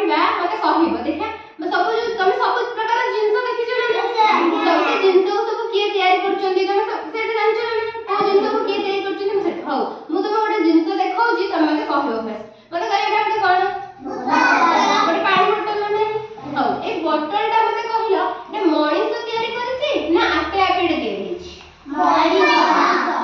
पढ़िबा मते कहिबो देखा सब जो तुम सब प्रकार जिंस देखिছো ना सब से जिंस को सब किए तैयारी करछंती तुम सब से जानछो ना को जिंस को किए तैयारी करछंती से हो मु तुम गोटे जिंस देखाउ जी तुम मते कहिबो बस मते करे एटा कोन गोटे पानी बोतल नै हो ए बोतल टा मते कहिलो ए मणिस तैयारी करछि ना आपे आपे तैयारी होछि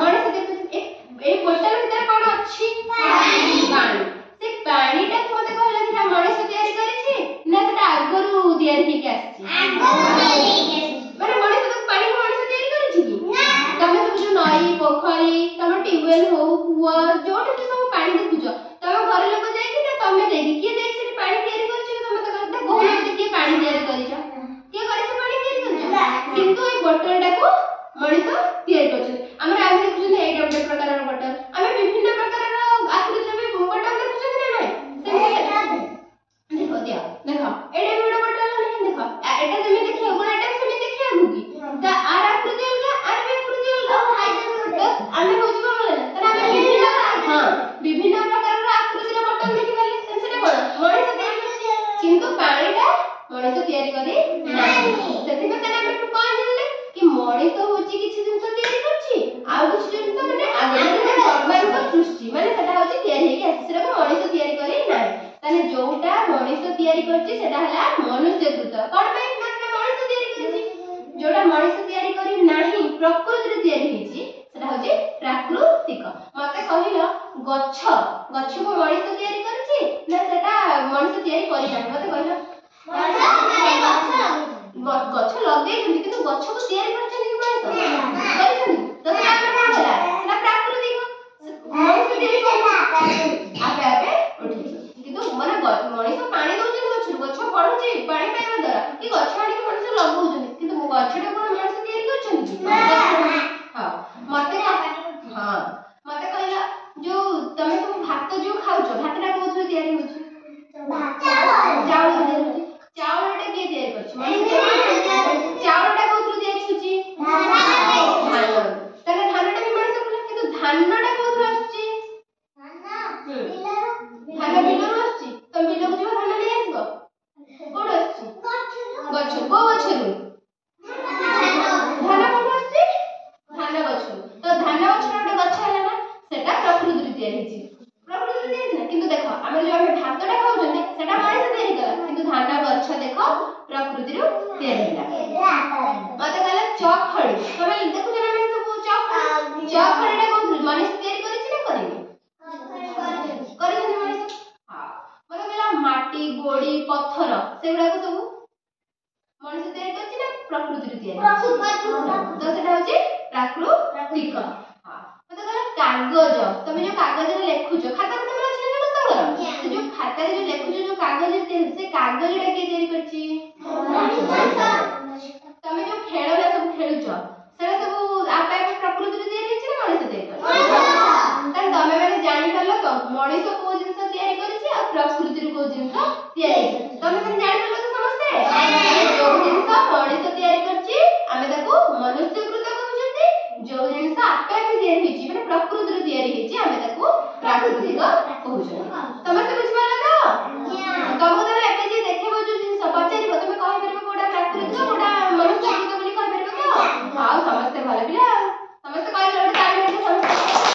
मणिस देखि ए बोतल भीतर कोन अछि पानी से पानी टा मते कहिलो कि मणिस तैयारी करछि ना सेटा आगरु तैयारी के आछि माने मणिस तो पानी को मणिस तैयारी करछि कि तमे सब जो नई पोखरी तमे ट्यूबवेल हो कुआ जोट के सब पानी देखुजो तमे घर लोग जाई कि ना तमे देखि के जाई से पानी तैयारी करछि तमे तो कहता कोन से के पानी तैयारी करिछ के करिछ पानी तैयारी करिछ किंतु ए बोतल टा को मणिस तैयारी करछि हमरा आगे देखुछन एटा गोटे प्रकार बोतल हमें विभिन्न प्रकार आकृति में बोतल देखुछन ना नहीं देखो दिया देखो एटा गोटे बोतल नहीं देखो एटा जमे देखियो कोन एटा से देखियो होगी त आर आकृति अलगा आर भी आकृति अलगा हमें बुझबो बोले त हमें विभिन्न हां विभिन्न प्रकार आकृति रे बोतल देखि पाले सेटा कोन मणिस तैयारी करछि किंतु पानीटा मणिस तैयारी करी नाही सेति में तने हम कोन जानले कि मणिस होछि किछि जिंस तैयारी करछि आ किछि जिंस माने आगे भगवान को सृष्टि माने सेटा होछि तैयारी हेकि आछि सेटा को मणिस तैयारी करी नाही ताने जोटा मणिस तैयारी करछि सेटा हला मनुष्य कृत कोन पे माने मणिस तैयारी करछि जोटा मणिस तैयारी करी नाही प्रकृति रे तैयारी हेछि सेटा होछि प्राकृतिक मते कहिलो गच्छ गच्छ को मणिस तैयारी करछि ना सेटा मणिस तैयारी करी नाही मते कहिलो गच्छ लगे किंतु गच्छ को तैयारी करछि कि मणिस करिछि तो सेटा कोन होला सेटा प्राकृतिक मणिस तैयारी करी आपे आपे उठी किंतु माने मणिस पानी दउछि गच्छ पड़ुछि पानी पाइबा द्वारा कि गच्छ आनी के मणिस लगौछि किंतु गच्छटा कोन मणिस तैयारी करछि हां मते हां मते कहला जो तमे तो भात जो खाउछो भातटा कोथरे तैयारी होछि चावल तैयारी होछि चावलटा के तैयारी करछि मणिस चावलटा कोथरे तैयारी होछि धान तने धानटा भी मणिस बोले किंतु धानटा कोथरे आछि धान बिलर आछि तो बिलर जो धान ले आसबो कोड आछि गच्छ को गच्छरु धान कोड आछि धान गच्छ तो धान गच्छटा गच्छ हला ना सेटा प्रकृति रे तैयारी छि प्रकृति रे तैयारी किंतु देखो हम जो हम भातटा खाउछन सेटा मणिस तैयारी कला किंतु धान गच्छ देखो प्रकृति रे तैयारी हला मते कहला चखड़ी तमे देखु जना हम सब चखड़ीटा कोन मणिस तैयारी करिछि ना करिनि करिछि मणिस हां मते कहला माटी गोड़ी पत्थर सेगुडा को सब मणिस तैयारी करछि ना प्रकृति रे तैयारी तो सेटा होछि प्राकृतिक हां मते कहला कागज तमे जो कागज रे लेखुछो खाता तमे अछि ना समस्त से जो खाता रे जो लेखुछो जो कागज रे से कागजटा के तैयारी करछि तमे जो खेळला सब खेलुछो सेटा सब आपे आपे प्रकृति रे तैयारी अछि ना मणिस तैयारी करछि तन तमे माने जानि परलो तो मणिस को जिंस तैयारी करछि आ प्रकृति रे को जिंस तैयारी तमे माने जानि परलो तो समस्त जो जिंस मणिस तैयारी करछि आमे ताको मनुष्य कृत कहउछथि जो जिंस आपे आपे तैयारी होछि माने प्रकृति रे तैयारी होछि आमे ताको प्राकृतिक कहउछथि